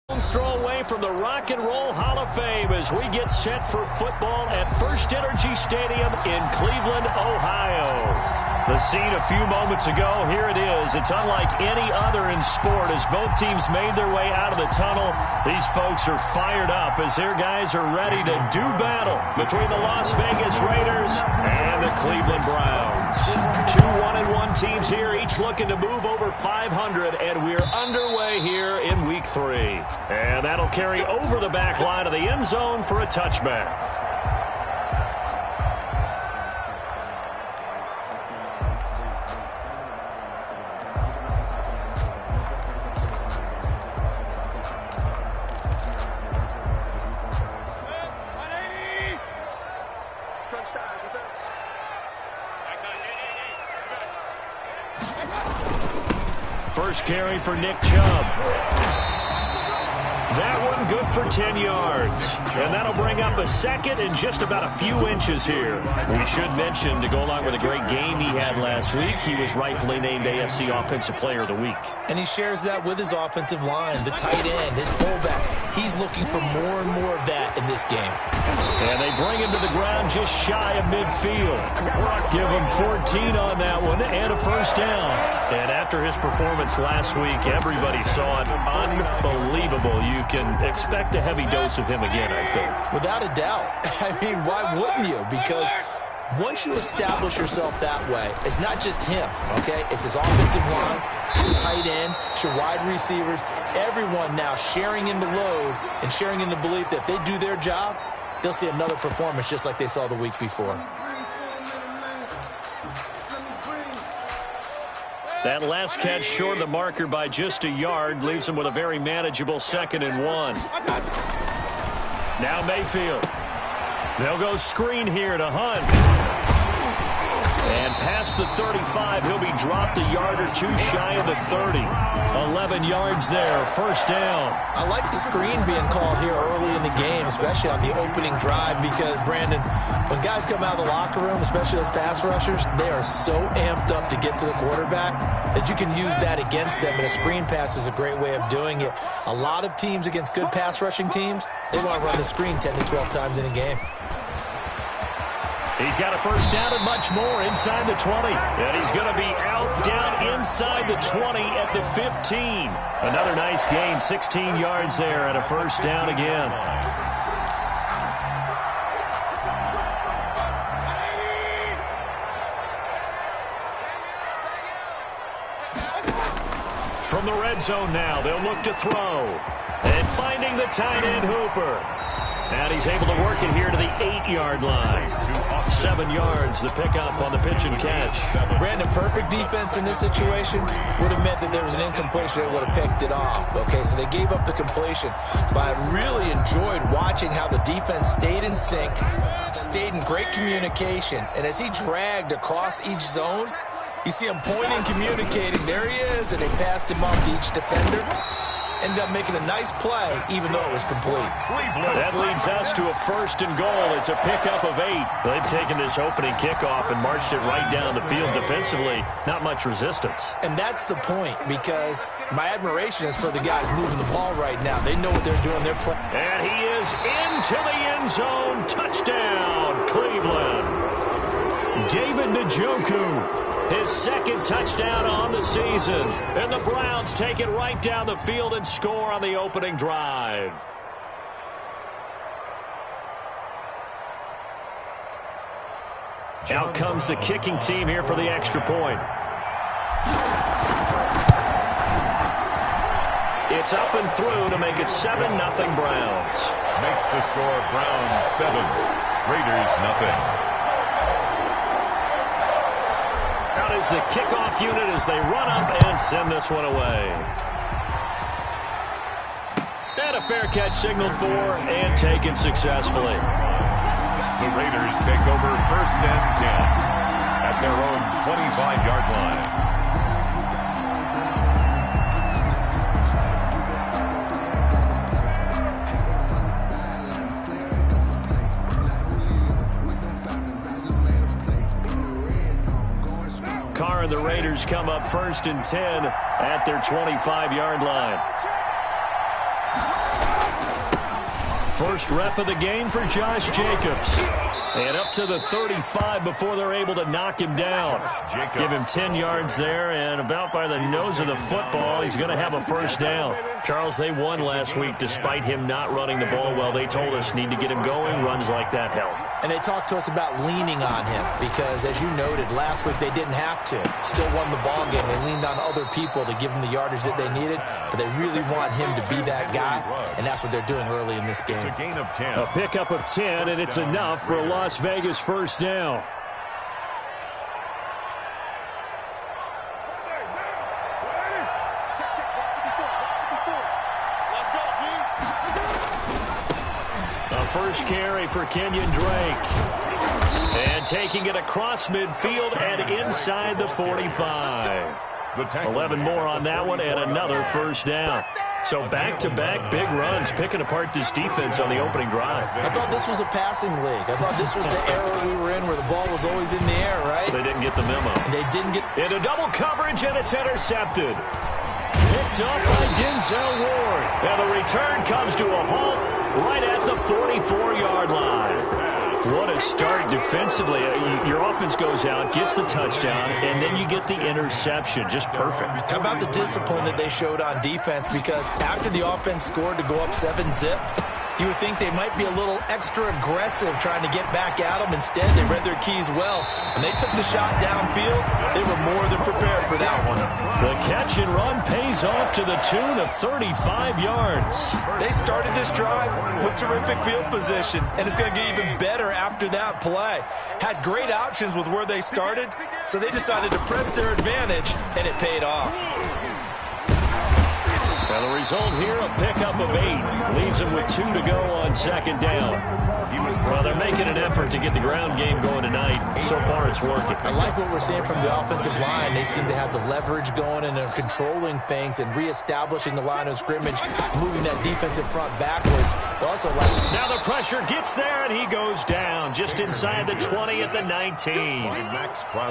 Throw away from the Rock and Roll Hall of Fame as we get set for football at First Energy Stadium in Cleveland, Ohio. The scene a few moments ago, here it is. It's unlike any other in sport as both teams made their way out of the tunnel. These folks are fired up as their guys are ready to do battle between the Las Vegas Raiders and the Cleveland Browns. Two 1-1 teams here, each looking to move over 500, and we're underway here in Week 3. And that'll carry over the back line of the end zone for a touchback. First carry for Nick Chubb. That one good for 10 yards. And that'll bring up a second and just about a few inches here. We should mention, to go along with a great game he had last week, he was rightfully named AFC Offensive Player of the Week. And he shares that with his offensive line, the tight end, his fullback. He's looking for more and more of that in this game. And they bring him to the ground just shy of midfield. Give him 14 on that one and a first down. And after his performance last week, everybody saw it. Unbelievable. You can expect a heavy dose of him again, I think. Without a doubt. I mean, why wouldn't you? Because once you establish yourself that way, it's not just him, okay? It's his offensive line, it's the tight end, it's your wide receivers, everyone now sharing in the load and sharing in the belief that if they do their job, they'll see another performance just like they saw the week before. That last catch short of the marker by just a yard leaves him with a very manageable 2nd and 1. Now Mayfield. They'll go screen here to Hunt. And past the 35, he'll be dropped a yard or two shy of the 30. 11 yards there, first down. I like the screen being called here early in the game, especially on the opening drive, because, Brandon, when guys come out of the locker room, especially those pass rushers, they are so amped up to get to the quarterback that you can use that against them, and a screen pass is a great way of doing it. A lot of teams against good pass rushing teams, they want to run the screen 10 to 12 times in a game. He's got a first down and much more inside the 20. And he's going to be out down inside the 20 at the 15. Another nice gain, 16 yards there and a first down again. From the red zone now, they'll look to throw. And finding the tight end Hooper. And he's able to work it here to the 8-yard line. 7 yards, the pickup on the pitch and catch. Brandon, perfect defense in this situation would have meant that there was an incompletion. They would have picked it off. Okay, so they gave up the completion. But I really enjoyed watching how the defense stayed in sync, stayed in great communication. And as he dragged across each zone, you see him pointing, communicating. There he is, and they passed him off to each defender. Ended up making a nice play, even though it was complete. That leads us to a 1st and goal. It's a pickup of 8. They've taken this opening kickoff and marched it right down the field defensively. Not much resistance. And that's the point, because my admiration is for the guys moving the ball right now. They know what they're doing. They're playing. And he is into the end zone. Touchdown, Cleveland. David Njoku. His 2nd touchdown on the season. And the Browns take it right down the field and score on the opening drive. Out comes the kicking team here for the extra point. It's up and through to make it 7-0 Browns. Makes the score Browns 7, Raiders nothing. Out is the kickoff unit as they run up and send this one away. And a fair catch signaled for and taken successfully. The Raiders take over 1st and 10 at their own 25-yard line. Carr and the Raiders come up 1st and 10 at their 25-yard line. First rep of the game for Josh Jacobs. And up to the 35 before they're able to knock him down. Give him 10 yards there, and about by the nose of the football, he's going to have a first down. Charles, they won last week despite him not running the ball well. They told us need to get him going. Runs like that help. And they talked to us about leaning on him because, as you noted, last week they didn't have to. Still won the ball game. They leaned on other people to give them the yardage that they needed, but they really want him to be that guy, and that's what they're doing early in this game. A pickup of 10, and it's enough for a Las Vegas first down. First carry for Kenyon Drake. And taking it across midfield and inside the 45. 11 more on that one and another first down. So back-to-back big runs, picking apart this defense on the opening drive. I thought this was a passing league. I thought this was the era we were in where the ball was always in the air, right? They didn't get the memo. They didn't get... Into double coverage, and it's intercepted. Picked up by Denzel Ward. And the return comes to a halt right at the 44-yard line. What a start defensively. Your offense goes out, gets the touchdown, and then you get the interception. Just perfect. How about the discipline that they showed on defense? Because after the offense scored to go up 7-zip, you would think they might be a little extra aggressive trying to get back at them. Instead, they read their keys well. When they took the shot downfield, they were more than prepared for that one. The catch and run pays off to the tune of 35 yards. They started this drive with terrific field position, and it's going to get even better after that play. Had great options with where they started, so they decided to press their advantage, and it paid off. And the result here, a pickup of 8. Leaves them with 2 to go on second down. Well, they're making an effort to get the ground game going tonight. So far, it's working. I like what we're seeing from the offensive line. They seem to have the leverage going, and they're controlling things and reestablishing the line of scrimmage, moving that defensive front backwards. But also, now the pressure gets there, and he goes down just inside the 20 at the 19.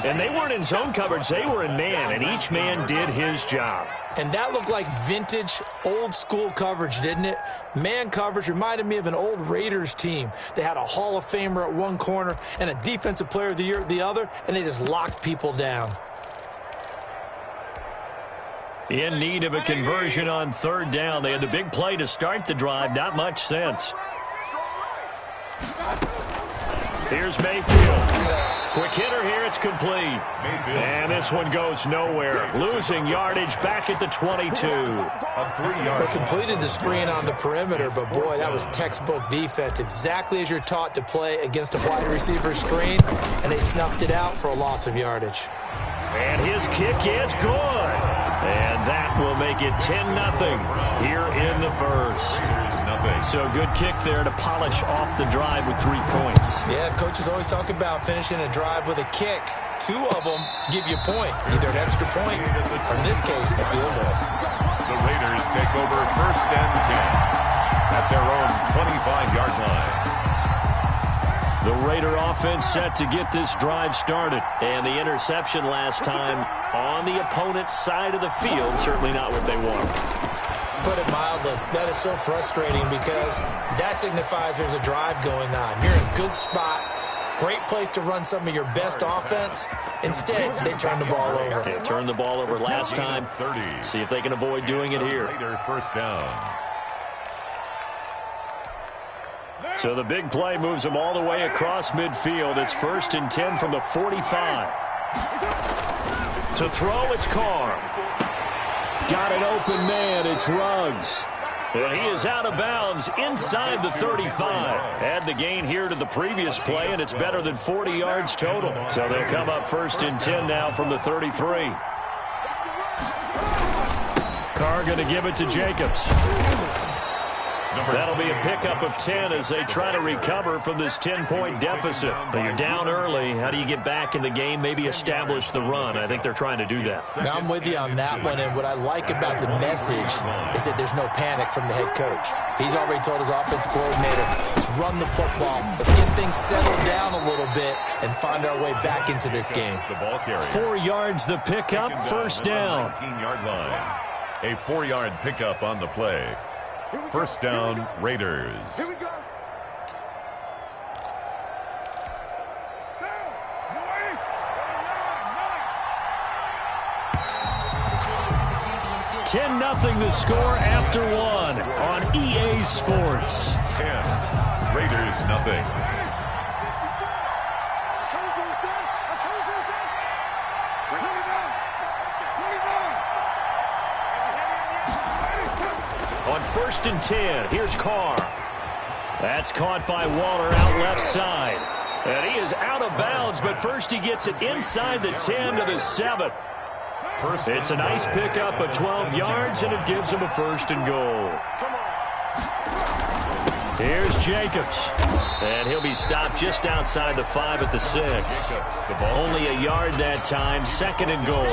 And they weren't in zone coverage. They were in man, and each man did his job. And that looked like vintage, old-school coverage, didn't it? Man coverage reminded me of an old Raiders team. They had a Hall of Famer at one corner and a Defensive Player of the Year at the other, and they just locked people down. In need of a conversion on third down. They had the big play to start the drive. Not much sense. Here's Mayfield. Quick hitter here, it's complete. And this one goes nowhere. Losing yardage back at the 22. They completed the screen on the perimeter, but boy, that was textbook defense. Exactly as you're taught to play against a wide receiver screen, and they snuffed it out for a loss of yardage. And his kick is good. And that will make it 10-0 here in the first. So good kick there to polish off the drive with 3 points. Yeah, coaches always talk about finishing a drive with a kick. 2 of them give you points, either an extra point or, in this case, a field goal. The Raiders take over first and 10 at their own 25-yard line. The Raider offense set to get this drive started. And the interception last time on the opponent's side of the field, certainly not what they want. Put it mildly, that is so frustrating because that signifies there's a drive going on. You're in a good spot, great place to run some of your best offense. Instead, they turn the ball over. They turned the ball over last time. See if they can avoid doing it here. Raider first down. So the big play moves them all the way across midfield. It's 1st and 10 from the 45. To throw, it's Carr. Got an open man, it's Ruggs. And he is out of bounds inside the 35. Add the gain here to the previous play, and it's better than 40 yards total. So they'll come up 1st and 10 now from the 33. Carr going to give it to Jacobs. That'll be a pickup of 10 as they try to recover from this 10-point deficit. But you're down early. How do you get back in the game, maybe establish the run? I think they're trying to do that. Now I'm with you on that one, and what I like about the message is that there's no panic from the head coach. He's already told his offensive coordinator, let's run the football. Let's get things settled down a little bit and find our way back into this game. 4 yards the pickup, first down. 19-yard line. A 4-yard pickup on the play. First down, Raiders. Here we go. 10-0 the score after one on EA Sports. 10. Raiders, nothing. On 1st and 10, here's Carr. That's caught by Waller out left side. And he is out of bounds, but first he gets it inside the 10 to the 7. It's a nice pickup of 12 yards, and it gives him a 1st and goal. Here's Jacobs. And he'll be stopped just outside the 5 at the 6. Only a yard that time, 2nd and goal.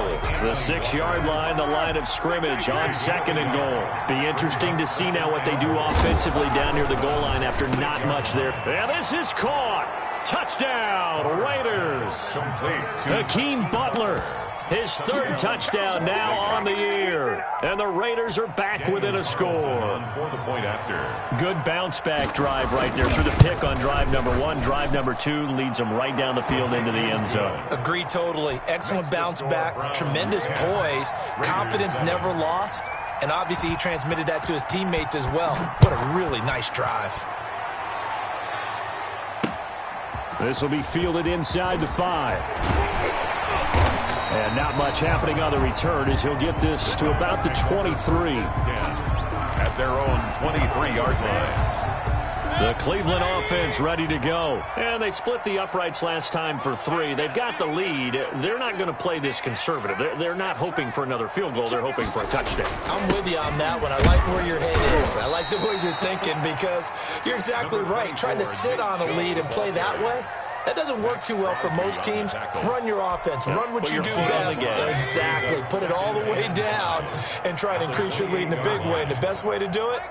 The 6-yard line, the line of scrimmage on 2nd and goal. Be interesting to see now what they do offensively down near the goal line after not much there. And this is caught. Touchdown, Raiders. Hakeem Butler. His 3rd touchdown now on the year. And the Raiders are back within a score. For the point after. Good bounce-back drive right there. Through the pick on drive number 1. Drive number 2 leads them right down the field into the end zone. Agree totally. Excellent bounce back. Tremendous poise. Confidence never lost. And obviously he transmitted that to his teammates as well. What a really nice drive. This will be fielded inside the 5. And not much happening on the return as he'll get this to about the 23. 10 at their own 23-yard line. The Cleveland offense ready to go. And they split the uprights last time for 3. They've got the lead. They're not going to play this conservative. They're not hoping for another field goal. They're hoping for a touchdown. I'm with you on that one. I like where your head is. I like the way you're thinking because you're exactly right. Trying to sit on a lead and play that way, that doesn't work too well for most teams. Run your offense. Run what you do best. Exactly. Put it all the way down and try to increase your lead in a big way. And the best way to do it,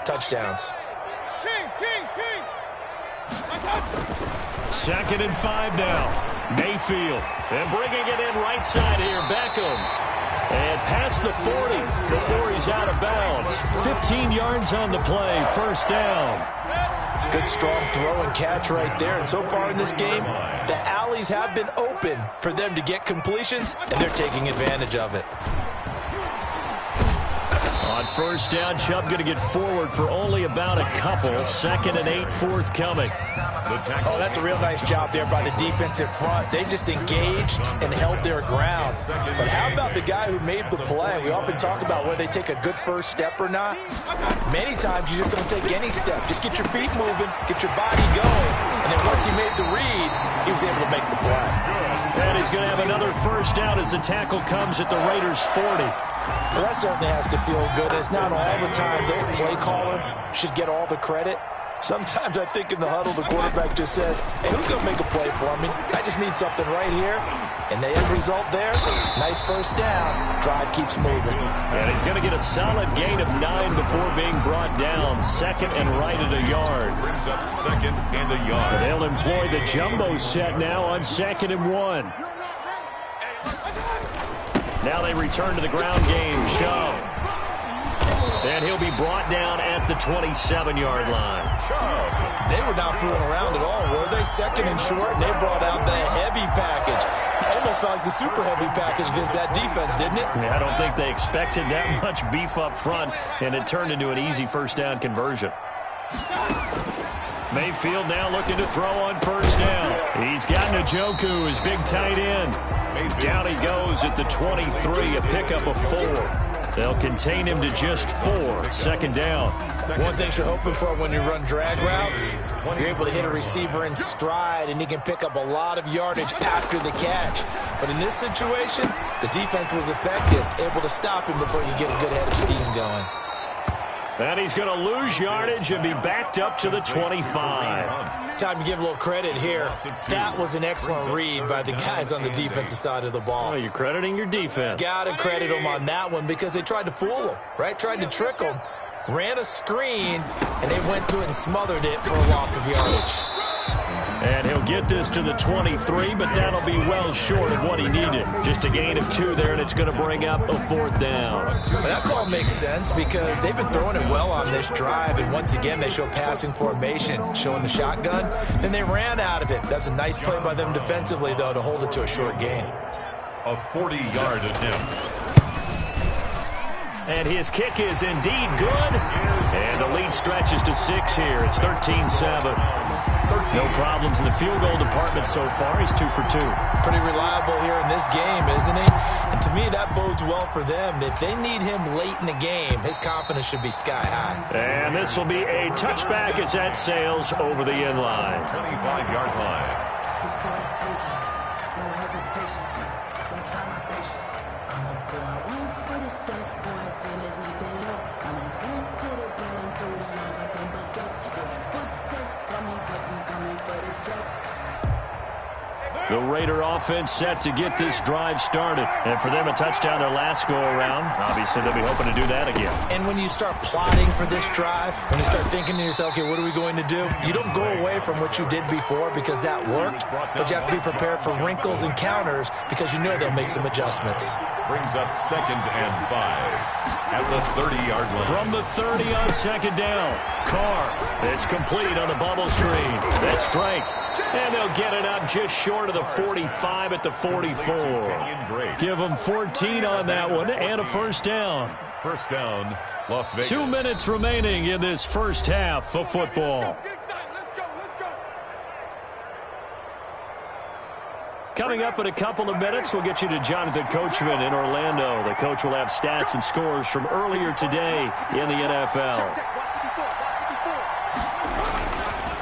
touchdowns. 2nd and 5 now. Mayfield. And bringing it in right side here. Beckham. And past the 40 before he's out of bounds. 15 yards on the play. 1st down. Good, strong throw and catch right there. And so far in this game, the alleys have been open for them to get completions, and they're taking advantage of it. On 1st down, Chubb going to get forward for only about a couple. 2nd and 8 forthcoming. Oh, that's a real nice job there by the defensive front. They just engaged and held their ground. But how about the guy who made the play? We often talk about whether they take a good first step or not. Many times you just don't take any step. Just get your feet moving, get your body going. And then once he made the read, he was able to make the play. And he's going to have another 1st down as the tackle comes at the Raiders' 40. Well, that certainly has to feel good. It's not all the time. Their play caller should get all the credit. Sometimes I think in the huddle, the quarterback just says, hey, who's going to make a play for me? I just need something right here. And the end result there, nice 1st down. Drive keeps moving. And he's going to get a solid gain of 9 before being brought down. 2nd and right at a yard. Brings up 2nd and a yard. And they'll employ the jumbo set now on 2nd and 1. Now they return to the ground game. Chubb. And he'll be brought down at the 27-yard line. They were not fooling around at all, were they? 2nd and short, and they brought out the heavy package. Almost felt like the super heavy package against that defense, didn't it? Yeah, I don't think they expected that much beef up front, and it turned into an easy 1st down conversion. Mayfield now looking to throw on 1st down. He's got Njoku, his big tight end. Down he goes at the 23, a pickup of 4. They'll contain him to just 4. 2nd down. One thing you're hoping for when you run drag routes, you're able to hit a receiver in stride, and he can pick up a lot of yardage after the catch. But in this situation, the defense was effective, able to stop him before you get a good head of steam going. And he's going to lose yardage and be backed up to the 25. Time to give a little credit here. That was an excellent read by the guys on the defensive side of the ball. Oh, you're crediting your defense. Got to credit them on that one because they tried to fool him, right? Tried to trick him. Ran a screen, and they went to it and smothered it for a loss of yardage. And he'll get this to the 23, but that'll be well short of what he needed. Just a gain of 2 there, and it's going to bring up a 4th down. Well, that call makes sense because they've been throwing it well on this drive, and once again, they show passing formation, showing the shotgun. Then they ran out of it. That's a nice play by them defensively, though, to hold it to a short gain. A 40-yard attempt. And his kick is indeed good. And the lead stretches to 6 here. It's 13-7. No problems in the field goal department so far. He's 2 for 2. Pretty reliable here in this game, isn't he? And to me, that bodes well for them. If they need him late in the game, his confidence should be sky high. And this will be a touchback as that sails over the end line. 25-yard line. No hesitation. Don't try my patience. I'm a boy. One for the set. Boy, tennis need the love. I'm a friend to the bed until we all got them buckets. Yeah, the footsteps coming, cause we coming for the jet. The Raider offense set to get this drive started. And for them, a touchdown their last go-around. Obviously, they'll be hoping to do that again. And when you start plotting for this drive, when you start thinking to yourself, okay, what are we going to do? You don't go away from what you did before because that worked, but you have to be prepared for wrinkles and counters because you know they'll make some adjustments. Brings up 2nd and 5 at the 30-yard line. From the 30 on 2nd down, Carr. It's complete on the bubble screen. That's Drake. And they'll get it up just short of the 45 at the 44. Give them 14 on that one and a 1st down. 1st down, Las Vegas. 2 minutes remaining in this first half of football. Coming up in a couple of minutes, we'll get you to Jonathan Coachman in Orlando. The coach will have stats and scores from earlier today in the NFL.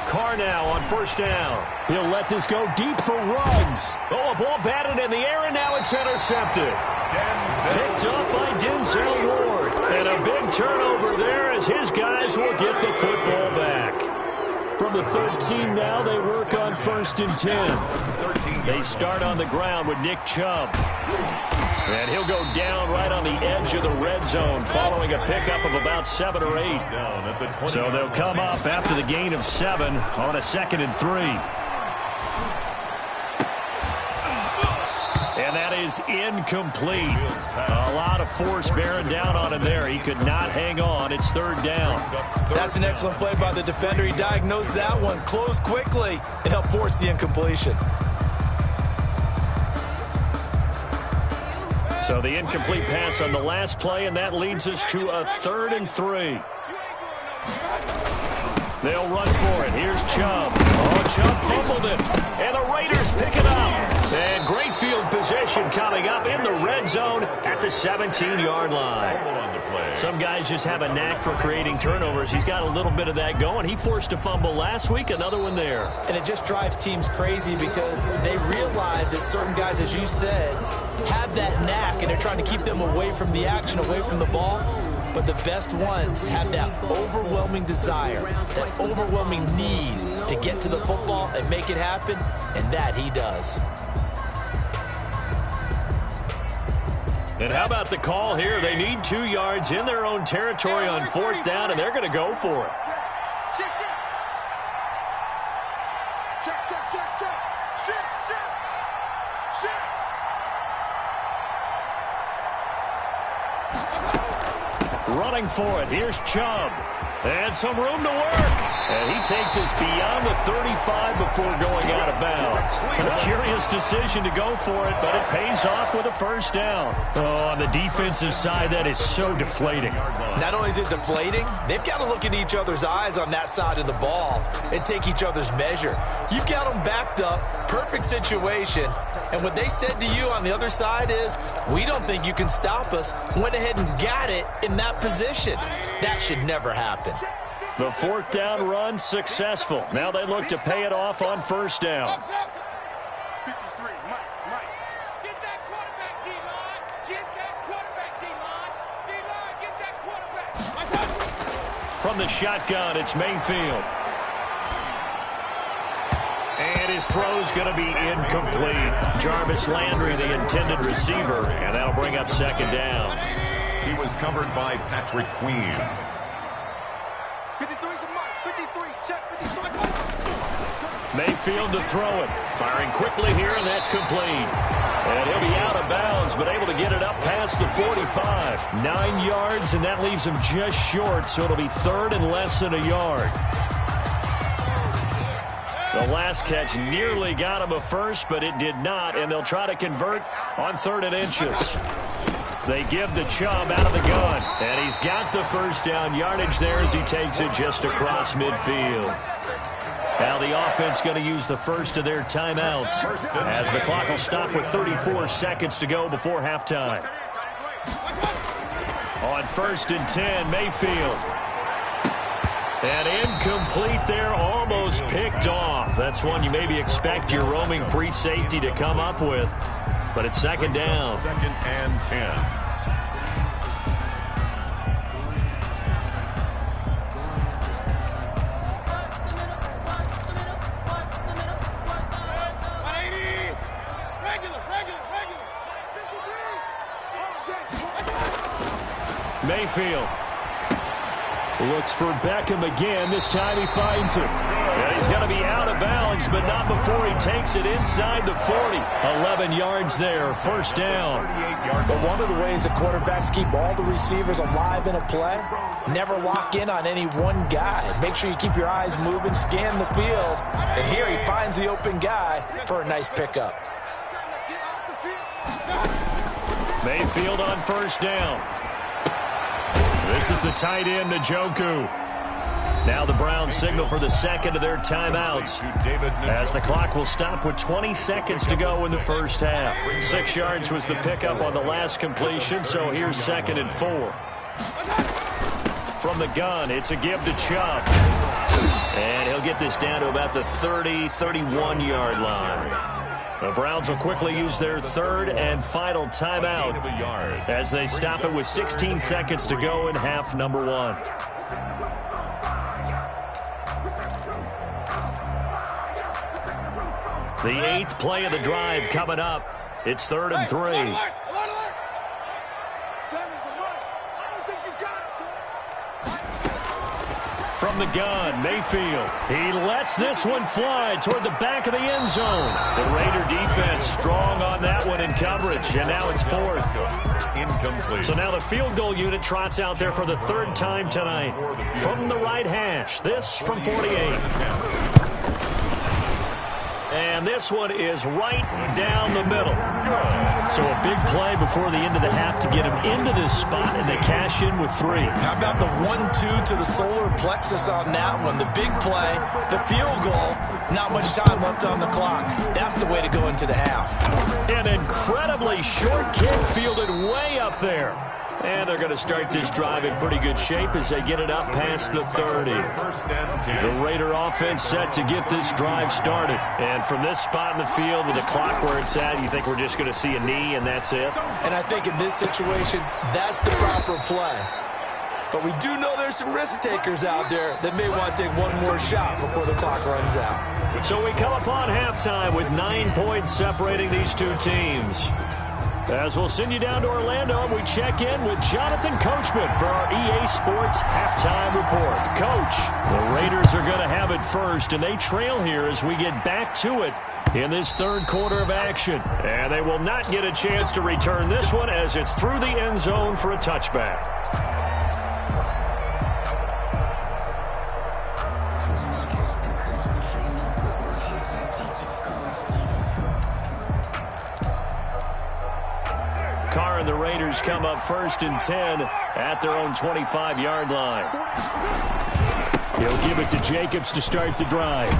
Carr now on 1st down. He'll let this go deep for Ruggs. Oh, a ball batted in the air, and now it's intercepted. Picked up by Denzel Ward. And a big turnover there as his guys will get the football back. From the 13 now, they work on 1st and 10. They start on the ground with Nick Chubb. And he'll go down right on the edge of the red zone following a pickup of about 7 or 8. So they'll come up after the gain of 7 on a 2nd and 3. And that is incomplete. A lot of force bearing down on him there. He could not hang on. It's 3rd down. That's an excellent play by the defender. He diagnosed that one, closed quickly, and helped force the incompletion. So the incomplete pass on the last play, and that leads us to a 3rd and 3. They'll run for it. Here's Chubb. Oh, Chubb fumbled it. And the Raiders pick it up. And great field position coming up in the red zone at the 17-yard line. Some guys just have a knack for creating turnovers. He's got a little bit of that going. He forced a fumble last week, another one there. And it just drives teams crazy because they realize that certain guys, as you said, have that knack, and they're trying to keep them away from the action, away from the ball. But the best ones have that overwhelming desire, that overwhelming need to get to the football and make it happen, and that he does. And how about the call here? They need 2 yards in their own territory on 4th down, and they're going to go for it. Running for it. Here's Chubb. And some room to work. And he takes us beyond the 35 before going out of bounds. A curious decision to go for it, but it pays off with a 1st down. Oh, on the defensive side, that is so deflating. Not only is it deflating, they've got to look in each other's eyes on that side of the ball and take each other's measure. You've got them backed up, perfect situation, and what they said to you on the other side is, we don't think you can stop us. Went ahead and got it in that position. That should never happen. The 4th down run successful. Now they look to pay it off on 1st down. Get that quarterback, D-line. Get that quarterback, D-line. D-line, get that quarterback. From the shotgun, it's Mayfield. And his throw's going to be incomplete. Jarvis Landry, the intended receiver, and that'll bring up 2nd down. He was covered by Patrick Queen. 53 to Mike. 53. Check 53. Mayfield to throw it. Firing quickly here, and that's complete. And he'll be out of bounds, but able to get it up past the 45. 9 yards, and that leaves him just short, so it'll be third and less than a yard. The last catch nearly got him a first, but it did not, and they'll try to convert on 3rd and inches. They give the Chubb out of the gun, and he's got the first down yardage there as he takes it just across midfield. Now the offense going to use the first of their timeouts as the clock will stop with 34 seconds to go before halftime. On 1st and 10, Mayfield. And incomplete there, almost picked off. That's one you maybe expect your roaming free safety to come up with. But it's 2nd down. 2nd and 10. Mayfield looks for Beckham again. This time he finds him. And he's going to be out of bounds, but not before he takes it inside the 40. 11 yards there, 1st down. But one of the ways that quarterbacks keep all the receivers alive in a play, never lock in on any one guy. Make sure you keep your eyes moving, scan the field. And here he finds the open guy for a nice pickup. Mayfield on 1st down. This is the tight end, Njoku. Now the Browns signal for the 2nd of their timeouts as the clock will stop with 20 seconds to go in the first half. 6 yards was the pickup on the last completion, so here's 2nd and 4. From the gun, it's a give to Chubb. And he'll get this down to about the 30, 31-yard line. The Browns will quickly use their 3rd and final timeout as they stop it with 16 seconds to go in half number 1. The 8th play of the drive coming up. It's 3rd and 3. From the gun, Mayfield. He lets this one fly toward the back of the end zone. The Raider defense strong on that one in coverage, and now it's 4th. Incomplete. So now the field goal unit trots out there for the 3rd time tonight. From the right hash, this from 48. And this one is right down the middle. So a big play before the end of the half to get him into this spot, and they cash in with 3. How about the 1-2 to the solar plexus on that one? The big play, the field goal, not much time left on the clock. That's the way to go into the half. An incredibly short kick fielded way up there. And they're going to start this drive in pretty good shape as they get it up past the 30. The Raider offense set to get this drive started. And from this spot in the field with the clock where it's at, you think we're just going to see a knee and that's it? And I think in this situation, that's the proper play. But we do know there's some risk takers out there that may want to take one more shot before the clock runs out. So we come upon halftime with 9 points separating these two teams. As we'll send you down to Orlando, and we check in with Jonathan Coachman for our EA Sports Halftime Report. Coach, the Raiders are going to have it first, and they trail here as we get back to it in this 3rd quarter of action. And they will not get a chance to return this one as it's through the end zone for a touchback. And the Raiders come up 1st and 10 at their own 25-yard line. He'll give it to Jacobs to start the drive.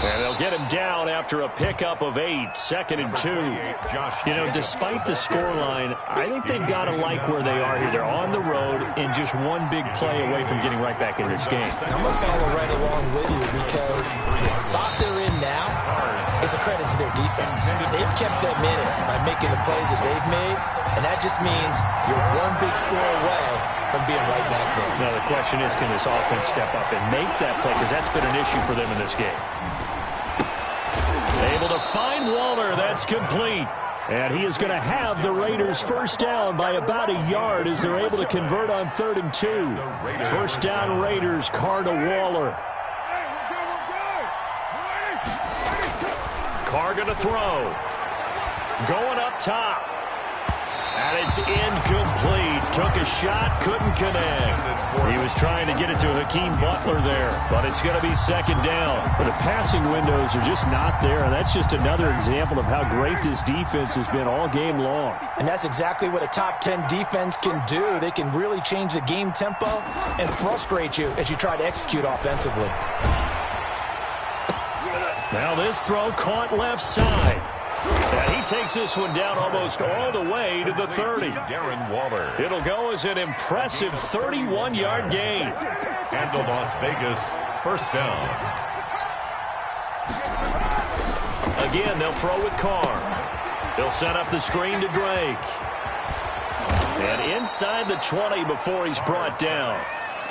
And they'll get him down after a pickup of 8, 2nd and 2. You know, despite the scoreline, I think they've got to like where they are here. They're on the road and just one big play away from getting right back in this game. I'm going to follow right along with you because the spot they're in now is a credit to their defense. They've kept them in it by making the plays that they've made, and that just means you're one big score away from being right back there. Now the question is, can this offense step up and make that play? Because that's been an issue for them in this game. Able to find Waller. That's complete. And he is going to have the Raiders first down by about a yard as they're able to convert on 3rd and 2. First down Raiders, Carr to Waller. Carr going to throw. Going up top. And it's incomplete. Took a shot, couldn't connect. He was trying to get it to Hakeem Butler there, but it's going to be second down. But the passing windows are just not there, and that's just another example of how great this defense has been all game long. And that's exactly what a top 10 defense can do. They can really change the game tempo and frustrate you as you try to execute offensively. Now this throw caught left side. And he takes this one down almost all the way to the 30. Darren Waller. It'll go as an impressive 31-yard gain. And the Las Vegas first down. Again, they'll throw with Carr. They'll set up the screen to Drake. And inside the 20 before he's brought down.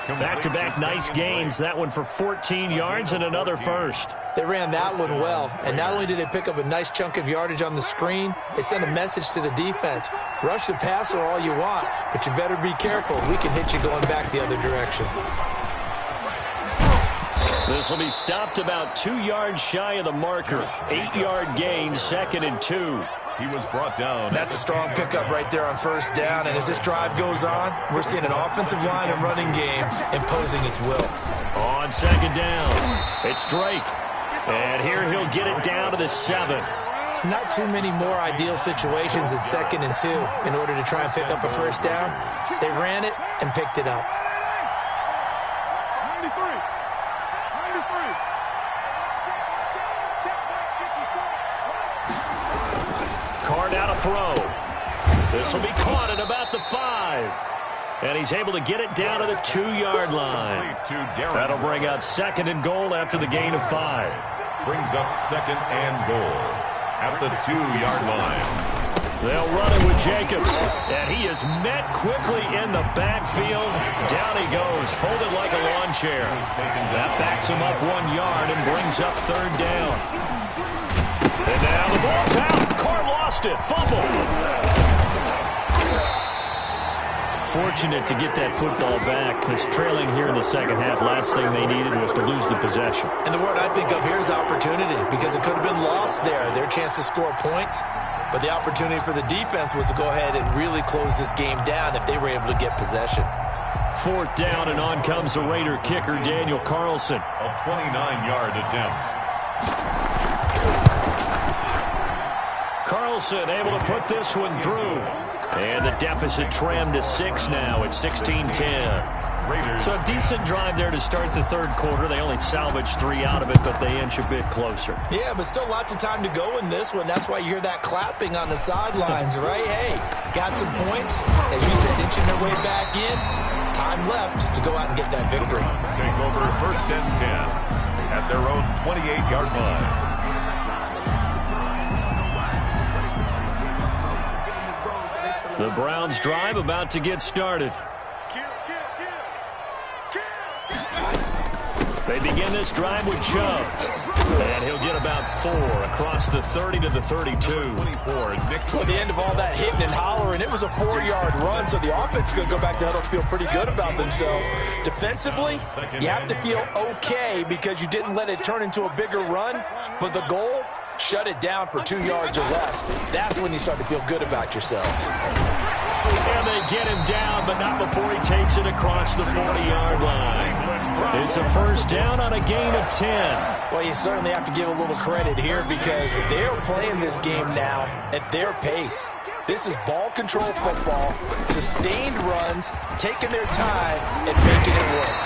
Back-to-back nice gains. That one for 14 yards and another first. They ran that one well, and not only did they pick up a nice chunk of yardage on the screen, they sent a message to the defense. Rush the passer all you want, but you better be careful. We can hit you going back the other direction. This will be stopped about 2 yards shy of the marker. 8-yard gain, 2nd and 2. He was brought down. That's a strong pickup right there on first down, and as this drive goes on, we're seeing an offensive line and running game imposing its will. On second down, it's Drake. And here he'll get it down to the 7. Not too many more ideal situations at 2nd and 2 in order to try and pick up a first down. They ran it and picked it up. 93. Carr now to throw. This will be caught at about the 5. And he's able to get it down to the 2-yard line. That'll bring up 2nd and goal after the gain of 5. Brings up 2nd and goal at the 2-yard line. They'll run it with Jacobs. And he is met quickly in the backfield. Down he goes, folded like a lawn chair. That backs him up 1 yard and brings up 3rd down. And now the ball's out. Carr lost it. Fumble. Fortunate to get that football back, because trailing here in the second half, last thing they needed was to lose the possession. And the word I think of here is opportunity, because it could have been lost there. Their chance to score points, but the opportunity for the defense was to go ahead and really close this game down if they were able to get possession. 4th down, and on comes the Raider kicker, Daniel Carlson. A 29-yard attempt. Carlson able to put this one through. And the deficit trimmed to 6 now at 16-10. So a decent drive there to start the 3rd quarter. They only salvaged 3 out of it, but they inch a bit closer. Yeah, but still lots of time to go in this one. That's why you hear that clapping on the sidelines, right? Hey, got some points. As you said, inching their way back in. Time left to go out and get that victory. Take over 1st and 10 at their own 28-yard line. The Browns drive about to get started. They begin this drive with Chubb. And he'll get about 4 across the 30 to the 32. Well, at the end of all that hitting and hollering, it was a 4-yard run, so the offense is going to go back to huddle, feel pretty good about themselves. Defensively, you have to feel okay because you didn't let it turn into a bigger run, but the goal, shut it down for 2 yards or less. That's when you start to feel good about yourselves. And they get him down, but not before he takes it across the 40-yard line. It's a first down on a gain of 10. Well, you certainly have to give a little credit here because they're playing this game now at their pace. This is ball control football, sustained runs, taking their time and making it work.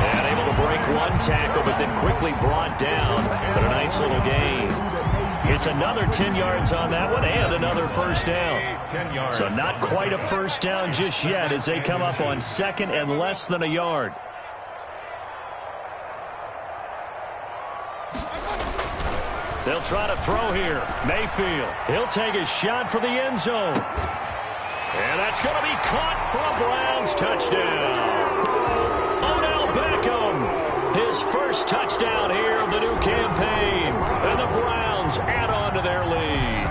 And able to break 1 tackle, but then quickly brought down. But a nice little gain. It's another 10 yards on that one and another first down. So not quite a first down just yet as they come up on 2nd and less than a yard. They'll try to throw here. Mayfield, he'll take a shot for the end zone. And that's going to be caught for a Browns touchdown. Odell Beckham, his first touchdown here of the new campaign. And the Browns add on to their lead.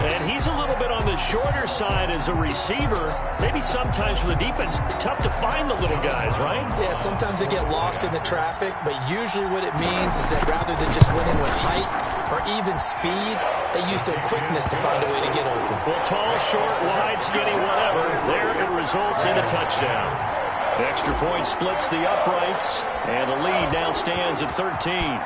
And he's a little bit on the shorter side as a receiver. Maybe sometimes for the defense, tough to find the little guys, right? Yeah, sometimes they get lost in the traffic, but usually what it means is that rather than just winning with height, or even speed. They use their quickness to find a way to get open. Well, tall, short, wide, skinny, whatever. There it results in a touchdown. The extra point splits the uprights, and the lead now stands at 13.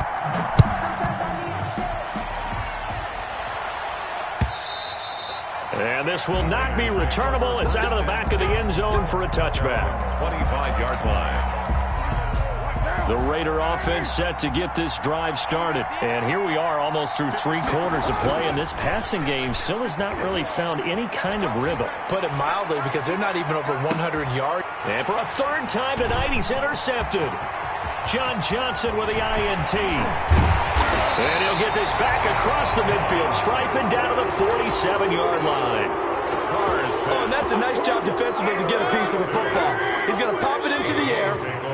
And this will not be returnable. It's out of the back of the end zone for a touchback. 25-yard line. The Raider offense set to get this drive started. And here we are almost through 3 quarters of play, and this passing game still has not really found any kind of rhythm. Put it mildly, because they're not even over 100 yards. And for a third time tonight, he's intercepted. John Johnson with the INT. And he'll get this back across the midfield stripe and down to the 47-yard line. Oh, and that's a nice job defensively to get a piece of the football. He's going to pop it into the air,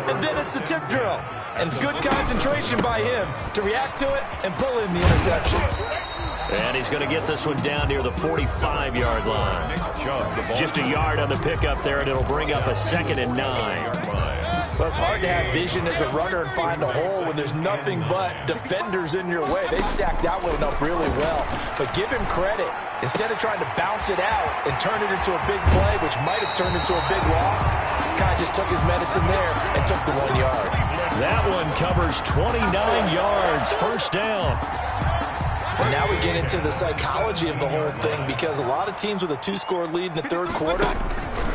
and then it's the tip drill. And good concentration by him to react to it and pull in the interception. And he's going to get this one down near the 45-yard line. Just a yard on the pickup there, and it'll bring up a 2nd and 9. Well, it's hard to have vision as a runner and find a hole when there's nothing but defenders in your way. They stacked that one up really well. But give him credit. Instead of trying to bounce it out and turn it into a big play, which might have turned into a big loss, Kai just took his medicine there and took the 1 yard. That one covers 29 yards, first down. And now we get into the psychology of the whole thing, because a lot of teams with a 2-score lead in the third quarter,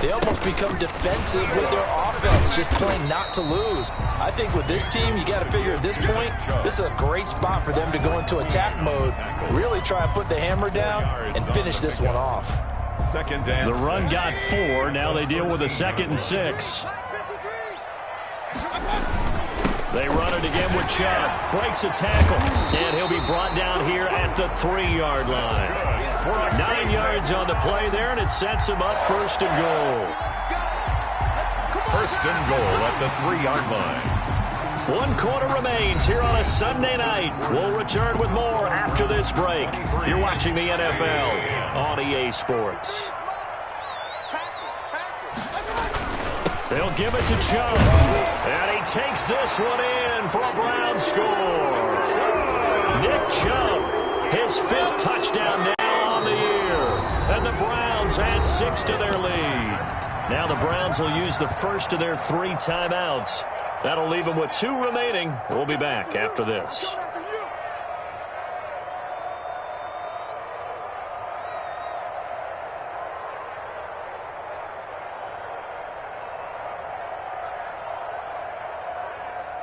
they almost become defensive with their offense, just playing not to lose. I think with this team, you got to figure at this point, this is a great spot for them to go into attack mode, really try and put the hammer down and finish this one off. The run got 4. Now they deal with a 2nd and 6. They run it again with Chubb. Breaks a tackle. And he'll be brought down here at the 3-yard line. 9 yards on the play there, and it sets him up 1st and goal. 1st and goal at the 3-yard line. 1 quarter remains here on a Sunday night. We'll return with more after this break. You're watching the NFL on EA Sports. They'll give it to Chubb. And he takes this one in for a Brown score. Nick Chubb, his 5th touchdown now on the year. And the Browns add 6 to their lead. Now the Browns will use the first of their 3 timeouts. That'll leave them with 2 remaining. We'll be back after this.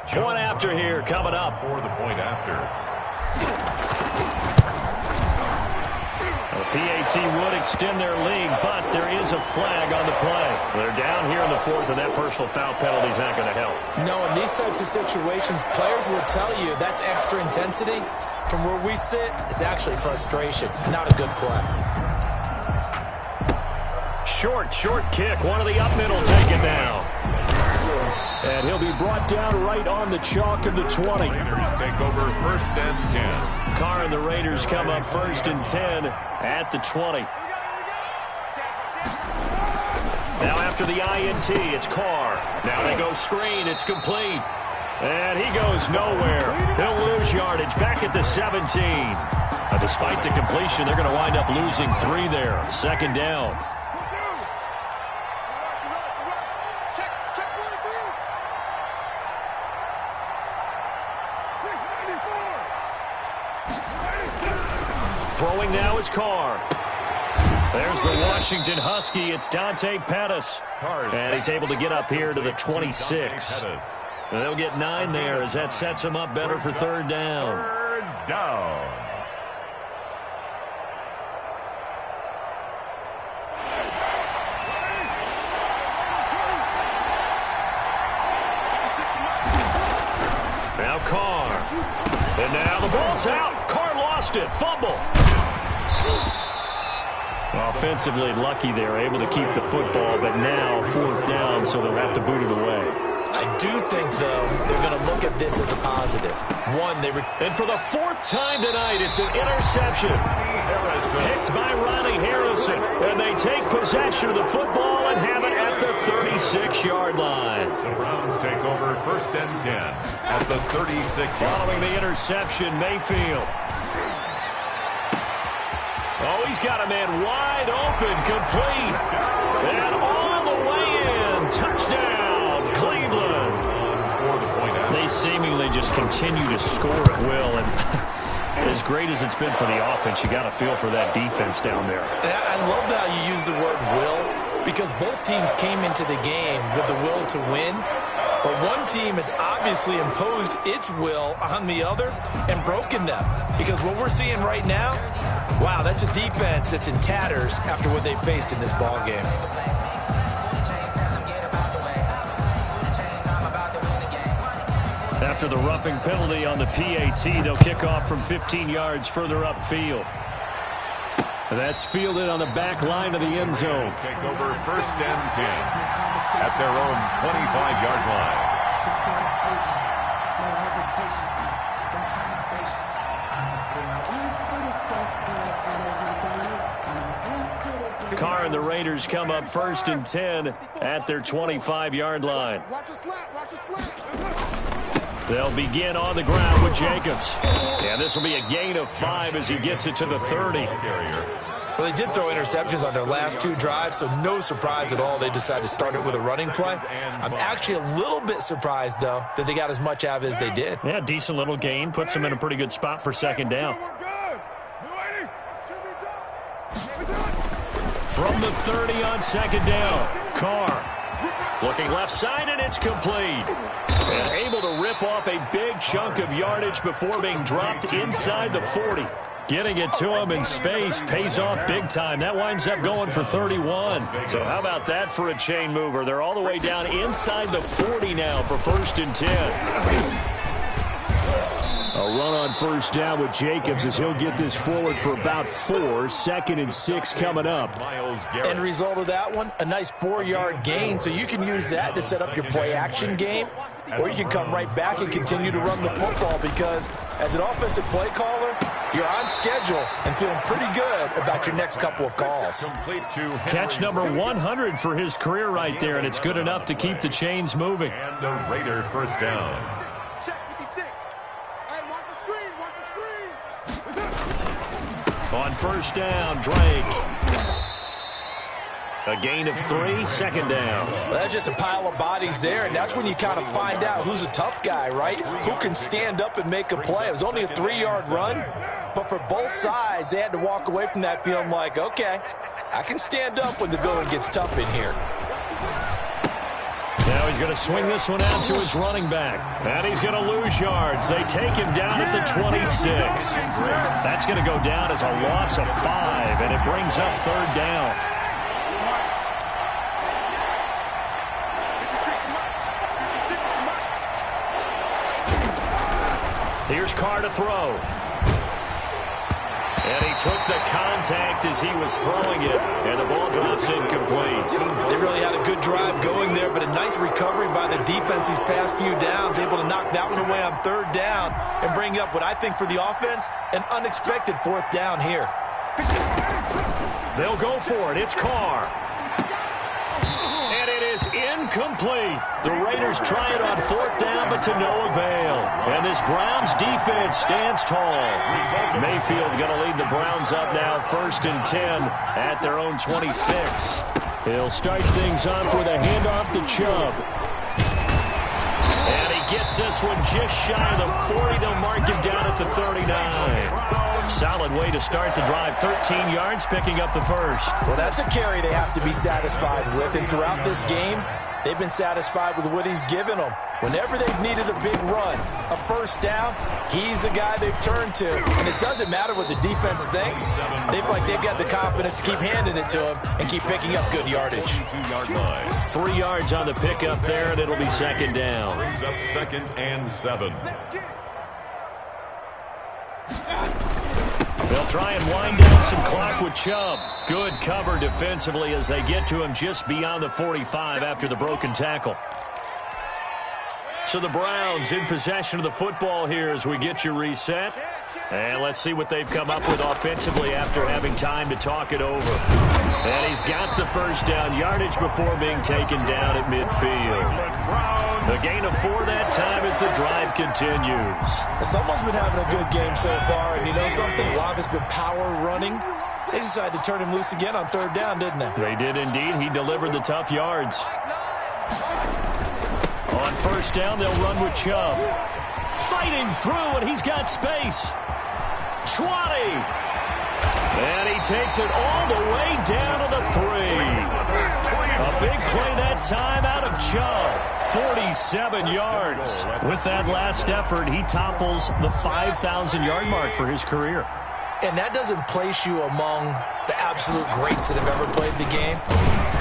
Point after here coming up. For the point after. The PAT would extend their lead, but there is a flag on the play. They're down here in the 4th, and that personal foul penalty is not going to help. No, in these types of situations, players will tell you that's extra intensity. From where we sit, it's actually frustration, not a good play. Short kick. One of the up middle take it down. And he'll be brought down right on the chalk of the 20. Raiders take over 1st and 10. Carr and the Raiders come up 1st and 10 at the 20. Now after the INT, it's Carr. Now they go screen. It's complete. And he goes nowhere. He'll lose yardage back at the 17. Despite the completion, they're going to wind up losing 3 there. 2nd down. Throwing now is Carr. There's the Washington Husky. It's Dante Pettis. And he's able to get up here to the 26. And they'll get 9 there as that sets him up better for 3rd down. 3rd down. Now Carr. And now the ball's out. Carr lost it. Fumble. Offensively lucky they're able to keep the football, but now 4th down, so they'll have to boot it away. I do think, though, they're going to look at this as a positive. And for the 4th time tonight, it's an interception. Picked by Ronnie Harrison. And they take possession of the football and have it at the 36-yard line. The Browns take over 1st and 10 at the 36-yard line. Following the interception, Mayfield. he's got a man wide open, complete. And all the way in. Touchdown, Cleveland. They seemingly just continue to score at will. And as great as it's been for the offense, you got to feel for that defense down there. And I love how you use the word will, because both teams came into the game with the will to win. But one team has obviously imposed its will on the other and broken them. Because what we're seeing right now, wow, that's a defense that's in tatters after what they faced in this ball game. After the roughing penalty on the PAT, they'll kick off from 15 yards further upfield. That's fielded on the back line of the end zone. Take over first and 10 at their own 25-yard line. Carr and the Raiders come up first and 10 at their 25-yard line. They'll begin on the ground with Jacobs. And this will be a gain of 5 as he gets it to the 30. Well, they did throw interceptions on their last 2 drives, so no surprise at all they decided to start it with a running play. I'm actually a little bit surprised, though, that they got as much out of it as they did. Yeah, decent little gain. Puts them in a pretty good spot for second down. From the 30 on second down, Carr looking left side, and it's complete. And able to rip off a big chunk of yardage before being dropped inside the 40. Getting it to him in space pays off big time. That winds up going for 31. So how about that for a chain mover? They're all the way down inside the 40 now for first and 10. A run on first down with Jacobs as he'll get this forward for about 4. Second and 6 coming up. End result of that one, a nice 4-yard gain. So you can use that to set up your play-action game, or you can come right back and continue to run the football, because as an offensive play caller, you're on schedule and feeling pretty good about your next couple of calls. Catch number 100 for his career right there, and it's good enough to keep the chains moving. And the Raider first down. On first down, Drake. A gain of 3, second down. Well, that's just a pile of bodies there, and that's when you kind of find out who's a tough guy, right? Who can stand up and make a play. It was only a 3-yard run, but for both sides, they had to walk away from that feeling like, okay, I can stand up when the going gets tough in here. Now he's going to swing this one out to his running back. And he's going to lose yards. They take him down at the 26. That's going to go down as a loss of 5, and it brings up third down. Here's Carr to throw. And he took the contact as he was throwing it, and the ball drops incomplete. They really had a good drive going there, but a nice recovery by the defense these past few downs, able to knock that one away on third down and bring up what I think for the offense, an unexpected 4th down here. They'll go for it. It's Carr. And it is incomplete. The Raiders try it on 4th down, but to no avail. And this Browns defense stands tall. Mayfield going to lead the Browns up now, first and 10 at their own 26. He'll start things off with a handoff to Chubb. And he gets this one just shy of the 40. They'll mark him down at the 39. Solid way to start the drive. 13 yards, picking up the first. Well, that's a carry they have to be satisfied with. And throughout this game, they've been satisfied with what he's given them. Whenever they've needed a big run, a first down, he's the guy they've turned to. And it doesn't matter what the defense thinks. They've got the confidence to keep handing it to him and keep picking up good yardage. 3 yards on the pickup there, and it'll be second down. Brings up second and 7. They'll try and wind down some clock with Chubb. Good cover defensively as they get to him just beyond the 45 after the broken tackle. So the Browns in possession of the football here as we get you reset. And let's see what they've come up with offensively after having time to talk it over. And he's got the first down yardage before being taken down at midfield. The gain of 4 that time as the drive continues. Someone's been having a good game so far, and you know something? A lot of it's been power running. They decided to turn him loose again on third down, didn't they? They did indeed. He delivered the tough yards. On first down, they'll run with Chubb. Fighting through, and he's got space. 20. And he takes it all the way down to the 3. A big play that time out of Chubb. 47 yards. With that last effort, he topples the 5,000-yard mark for his career. And that doesn't place you among the absolute greats that have ever played the game.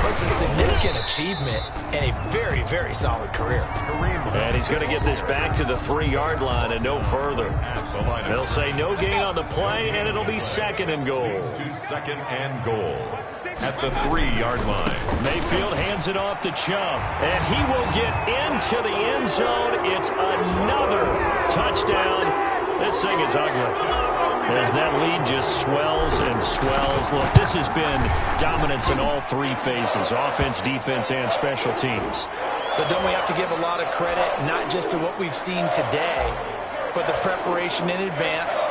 But it's a significant achievement and a very, very solid career. And he's going to get this back to the 3-yard line and no further. They'll say no gain on the play, and it'll be second and goal. Second and goal at the 3-yard line. Mayfield hands it off to Chubb, and he will get into the end zone. It's another touchdown. This thing is ugly. As that lead just swells and swells. Look, this has been dominance in all 3 phases, offense, defense, and special teams. So don't we have to give a lot of credit, not just to what we've seen today, but the preparation in advance,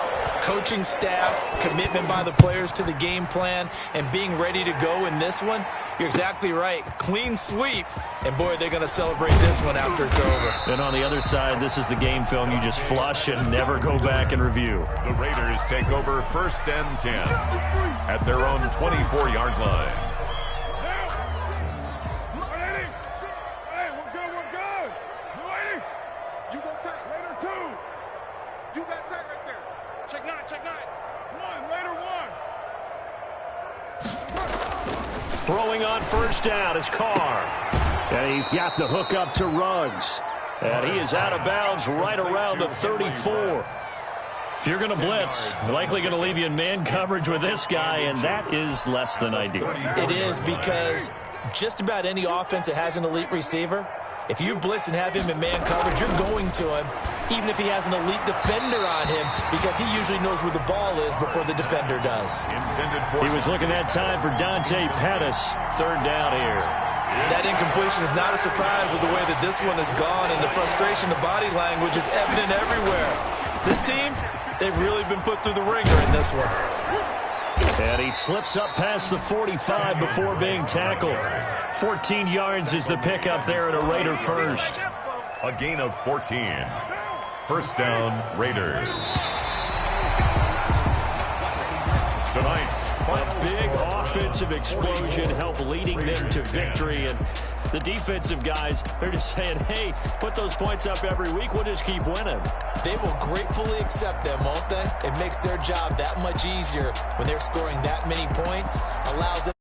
coaching staff, commitment by the players to the game plan, and being ready to go in this one? You're exactly right. Clean sweep. And, boy, they're going to celebrate this one after it's over. And on the other side, this is the game film you just flush and never go back and review. The Raiders take over first and 10 at their own 24-yard line. Hey, we're good. Ready? You go tight. Raider 2. You got tight right there. Check 9. 1. Raider 1. Throwing on first down is Carr. And he's got the hook up to Ruggs. And he is out of bounds right around the 34. If you're going to blitz, likely going to leave you in man coverage with this guy, and that is less than ideal. It is, because just about any offense that has an elite receiver, if you blitz and have him in man coverage, you're going to him, even if he has an elite defender on him, because he usually knows where the ball is before the defender does. He was looking that time for Dante Pettis. Third down here. That incompletion is not a surprise with the way that this one has gone, and the frustration, the body language is evident everywhere. This team, they've really been put through the ringer in this one. And he slips up past the 45 before being tackled. 14 yards is the pickup there at a Raider first. A gain of 14. First down, Raiders. Tonight's A big offensive explosion helped leading them to victory. And the defensive guys, they're just saying, hey, put those points up every week. We'll just keep winning. They will gratefully accept them, won't they? It makes their job that much easier when they're scoring that many points. Allows them